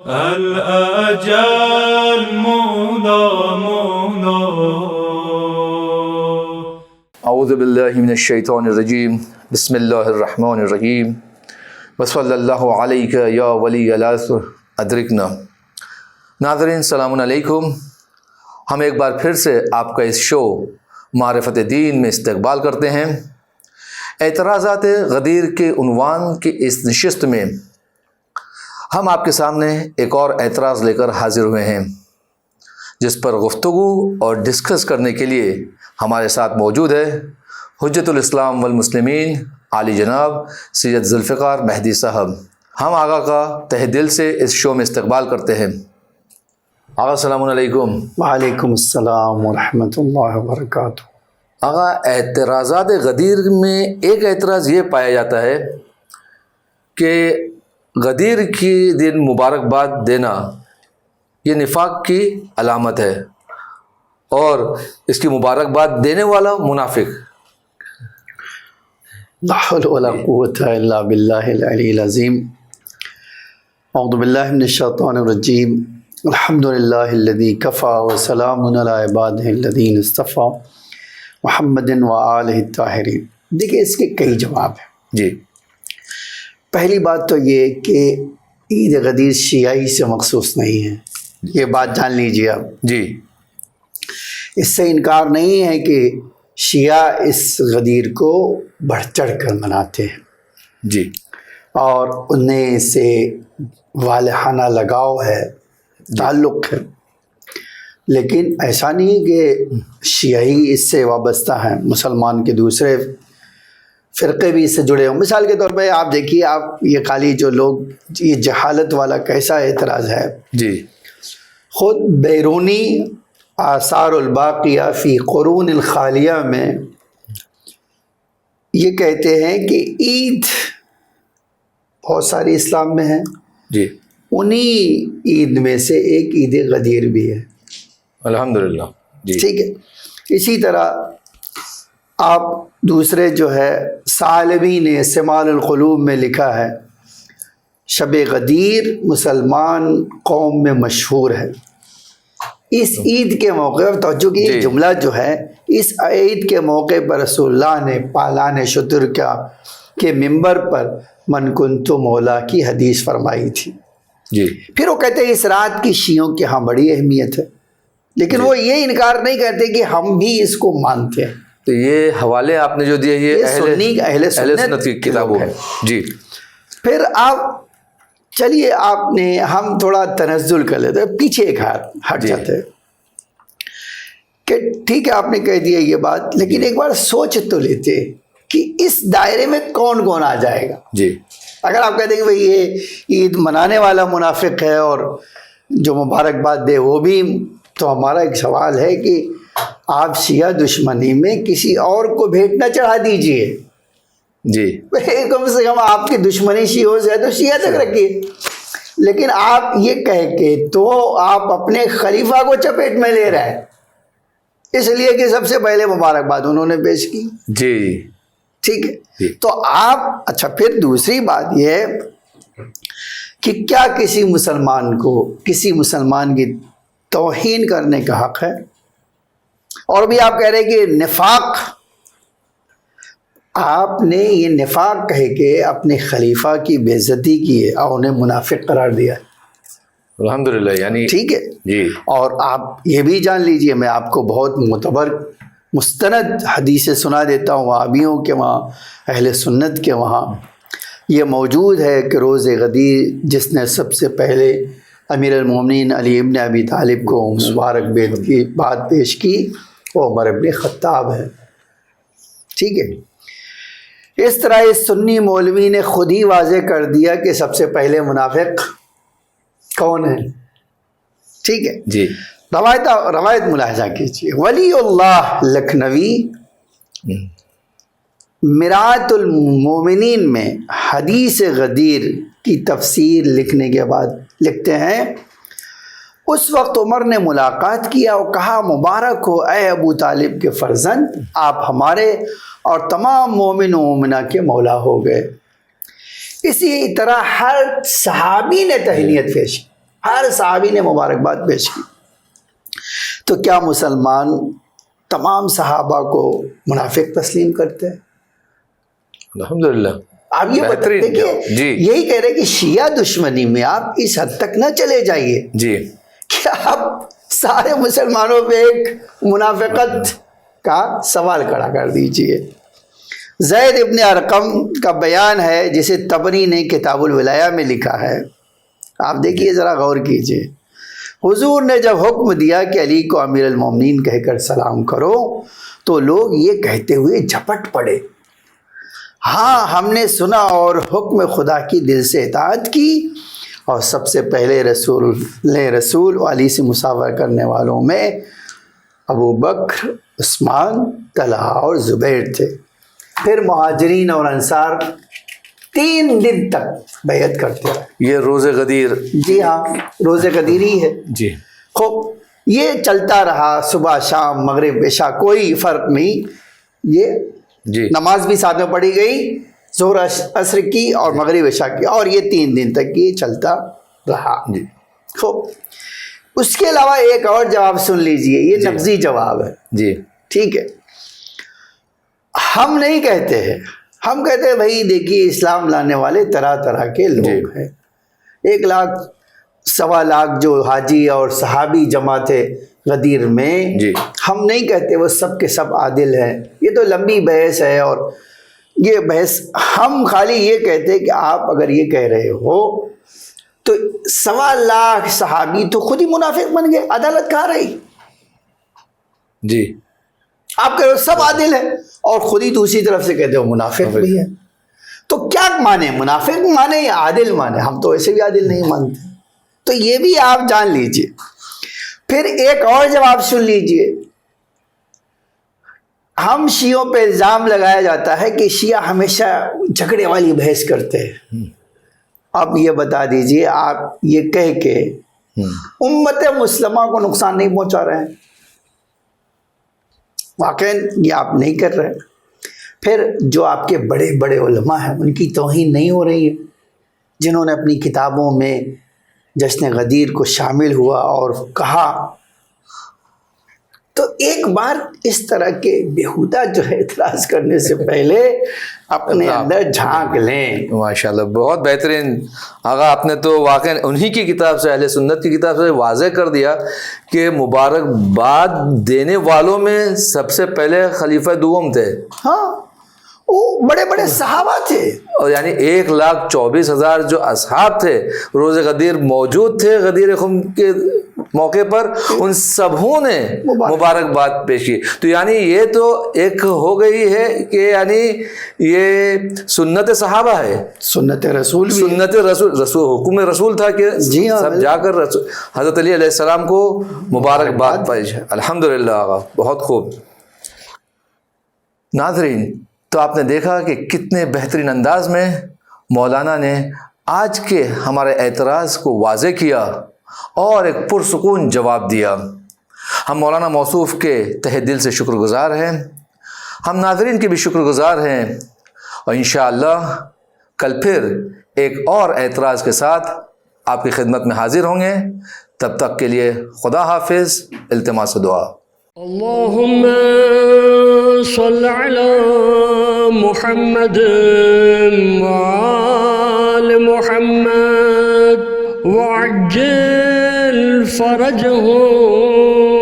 الأجل مولا مولا. اعوذ باللہ من الشیطان الرجیم. بسم اللہ الرحمن الرحیم. وصلی اللہ علیک یا ولی العصر ادرکنا. ناظرین السلام علیکم. ہم ایک بار پھر سے آپ کا اس شو معرفت دین میں استقبال کرتے ہیں. اعتراضات غدیر کے عنوان کی اس نشست میں ہم آپ کے سامنے ایک اور اعتراض لے کر حاضر ہوئے ہیں، جس پر گفتگو اور ڈسکس کرنے کے لیے ہمارے ساتھ موجود ہے حجت الاسلام والمسلمین عالی جناب سید ذوالفقار مہدی صاحب. ہم آقا کا تہ دل سے اس شو میں استقبال کرتے ہیں. آقا السلام علیکم. وعلیکم السلام ورحمۃ اللہ وبرکاتہ. آقا، اعتراضات غدیر میں ایک اعتراض یہ پایا جاتا ہے کہ غدیر کی دن مبارکباد دینا یہ نفاق کی علامت ہے اور اس کی مبارکباد دینے والا منافق. لا حول ولا قوة الا باللہ العلی العظیم. اعوذ باللہ من الشیطان الرجیم. الحمد للہ الذی کفی وسلام علی عبادہ الذین اصطفی محمد وآلہ الطاہرین. دیکھیں، اس کے کئی جواب ہیں. جی، پہلی بات تو یہ کہ عید غدیر شیعی سے مخصوص نہیں ہے، یہ بات جان لیجیے آپ. جی، اس سے انکار نہیں ہے کہ شیعہ اس غدیر کو بڑھ چڑھ کر مناتے ہیں جی، اور انہیں سے والہانہ لگاؤ ہے، تعلق ہے. لیکن ایسا نہیں کہ شیعی اس سے وابستہ ہیں، مسلمان کے دوسرے فرقے بھی اس سے جڑے ہوں. مثال کے طور پہ آپ دیکھیے، آپ یہ خالی جو لوگ یہ جہالت والا کیسا اعتراض ہے. جی، خود بیرونی آثار الباقیہ فی قرون الخالیہ میں یہ کہتے ہیں کہ عید بہت ساری اسلام میں ہیں، جی، انہی عید میں سے ایک عید غدیر بھی ہے. الحمدللہ. جی، ٹھیک ہے. اسی طرح آپ دوسرے جو ہے ثعلبی نے سمال القلوب میں لکھا ہے، شب غدیر مسلمان قوم میں مشہور ہے. اس عید کے موقع پر توجہ کی، یہ جملہ جو ہے، اس عید کے موقع پر رسول اللہ نے پالان شتر کے منبر پر من کنت مولا کی حدیث فرمائی تھی. جی، پھر وہ کہتے ہیں اس رات کی شیعوں کے ہاں بڑی اہمیت ہے، لیکن وہ یہ انکار نہیں کرتے کہ ہم بھی اس کو مانتے ہیں. تو یہ حوالے آپ نے جو دیے یہ اہل سنت کی کتابوں ہے. جی. پھر آپ چلیے، ہم تھوڑا تنزل کر لیتے ہیں، پیچھے ایک ہٹ جاتے ہیں کہ ٹھیک ہے آپ نے کہہ دیا یہ بات، لیکن ایک بار سوچ تو لیتے کہ اس دائرے میں کون کون آ جائے گا. جی، اگر آپ کہتے ہیں کہ بھئی یہ عید منانے والا منافق ہے اور جو مبارکباد دے وہ بھی، تو ہمارا ایک سوال ہے کہ آپ شیعہ دشمنی میں کسی اور کو بھیٹ نہ چڑھا دیجئے. جی، کم سے کم آپ کی دشمنی شیعوں سے ہے تو شیعہ تک رکھیے. لیکن آپ یہ کہہ کے تو آپ اپنے خلیفہ کو چپیٹ میں لے رہے ہیں، اس لیے کہ سب سے پہلے مبارکباد انہوں نے پیش کی. جی، ٹھیک ہے. تو آپ اچھا، پھر دوسری بات یہ ہے کہ کیا کسی مسلمان کی توہین کرنے کا حق ہے؟ اور بھی آپ کہہ رہے ہیں کہ نفاق، آپ نے یہ نفاق کہہ کے اپنے خلیفہ کی بے عزتی کی ہے اور انہیں منافق قرار دیا ہے. الحمدللہ. یعنی ٹھیک ہے. جی، اور آپ یہ بھی جان لیجئے، میں آپ کو بہت معتبر مستند حدیثیں سنا دیتا ہوں وہابیوں کے وہاں، اہل سنت کے وہاں یہ موجود ہے کہ روز غدیر جس نے سب سے پہلے امیر المومنین علی ابن ابی طالب کو مبارک بیت کی بات پیش کی وہ عمر ابن خطاب ہے. ٹھیک ہے. اس طرح اس سنی مولوی نے خود ہی واضح کر دیا کہ سب سے پہلے منافق کون ہے. ٹھیک ہے. جی، روایت ملاحظہ کیجیے. ولی اللہ لکھنوی مرآت المومنین میں حدیث غدیر کی تفسیر لکھنے کے بعد لکھتے ہیں، اس وقت عمر نے ملاقات کیا اور کہا، مبارک ہو اے ابو طالب کے فرزند، آپ ہمارے اور تمام مومن و مومنہ کے مولا ہو گئے. اسی طرح ہر صحابی نے تہنیت پیش کی، ہر صحابی نے مبارکباد پیش کی. تو کیا مسلمان تمام صحابہ کو منافق تسلیم کرتے ہیں؟ الحمدللہ. آپ یہ بہترین دیکھیے جی یہی کہہ رہے کہ شیعہ دشمنی میں آپ اس حد تک نہ چلے جائیے جی کہ آپ سارے مسلمانوں پہ ایک منافقت کا سوال کھڑا کر دیجئے. زید ابن ارقم کا بیان ہے جسے طبری نے کتاب الولایہ میں لکھا ہے. آپ دیکھیے ذرا غور کیجئے. حضور نے جب حکم دیا کہ علی کو امیر المومنین کہہ کر سلام کرو تو لوگ یہ کہتے ہوئے جھپٹ پڑے ہاں ہم نے سنا اور حکم خدا کی دل سے اطاعت کی. اور سب سے پہلے رسول علی سے مصافحہ کرنے والوں میں ابو بکر، عثمان، طلحہ اور زبیر تھے. پھر مہاجرین اور انصار 3 دن تک بیعت کرتے رہے. یہ روز غدیر. جی ہاں روز غدیری ہے. جی خوب یہ چلتا رہا صبح شام مغرب عشاء کوئی فرق نہیں. یہ جی نماز بھی ساتھ میں پڑھی گئی ظہر عصر کی اور مغرب عشاء کی اور یہ 3 دن تک یہ چلتا رہا. جی خوب اس کے علاوہ ایک اور جواب سن لیجئے. یہ نقضی جواب ہے. جی ٹھیک ہے. ہم نہیں کہتے ہیں ہم کہتے ہیں بھائی دیکھیے اسلام لانے والے طرح طرح کے لوگ ہیں. 1 لاکھ 1.25 لاکھ جو حاجی اور صحابی جمع تھے غدیر میں جی ہم نہیں کہتے وہ سب کے سب عادل ہیں. یہ تو لمبی بحث ہے اور یہ بحث ہم خالی یہ کہتے ہیں کہ آپ اگر یہ کہہ رہے ہو تو 1.25 لاکھ صحابی تو خود ہی منافق بن گئے. عدالت کہاں رہی؟ جی آپ کہہ رہے ہو سب عادل ہیں اور خود ہی دوسری طرف سے کہتے ہو منافق بھی ہے. تو کیا مانے منافق مانے یا عادل مانے؟ ہم تو ایسے بھی عادل نہیں مانتے. تو یہ بھی آپ جان لیجئے. پھر ایک اور جواب سن لیجئے. ہم شیعوں پہ الزام لگایا جاتا ہے کہ شیعہ ہمیشہ جھگڑے والی بحث کرتے ہیں. اب یہ بتا دیجئے آپ یہ کہہ کے امت مسلمہ کو نقصان نہیں پہنچا رہے ہیں؟ واقعی یہ آپ نہیں کر رہے. پھر جو آپ کے بڑے بڑے علماء ہیں ان کی توہین نہیں ہو رہی ہے جنہوں نے اپنی کتابوں میں جشن غدیر کو شامل ہوا اور کہا. تو ایک بار اس طرح کے بیہودہ جو ہے اعتراض کرنے سے پہلے اپنے اندر جھانک لیں. ماشاءاللہ بہت بہترین آقا. آپ نے تو واقعی انہی کی کتاب سے اہل سنت کی کتاب سے واضح کر دیا کہ مبارکباد دینے والوں میں سب سے پہلے خلیفہ دوم تھے. ہاں وہ بڑے بڑے صحابہ تھے اور یعنی 1,24,000 جو اصحاب تھے روز غدیر موجود تھے غدیر خم کے موقع پر ان سبوں نے مبارکباد پیش کی. تو یعنی یہ تو ایک ہو گئی ہے کہ یعنی یہ سنت صحابہ ہے. سنت رسول بھی سنت رسول حکم رسول تھا کہ جی ہاں سب جا کر حضرت علی علیہ السلام کو مبارکباد پیش. الحمدللہ آقا بہت خوب. ناظرین تو آپ نے دیکھا کہ کتنے بہترین انداز میں مولانا نے آج کے ہمارے اعتراض کو واضح کیا اور ایک پرسکون جواب دیا. ہم مولانا موصوف کے تہ دل سے شکر گزار ہیں. ہم ناظرین کے بھی شکر گزار ہیں اور انشاءاللہ کل پھر ایک اور اعتراض کے ساتھ آپ کی خدمت میں حاضر ہوں گے. تب تک کے لیے خدا حافظ. التماس دعا. اللهم صل على محمد وآل محمد وعجل فرجهم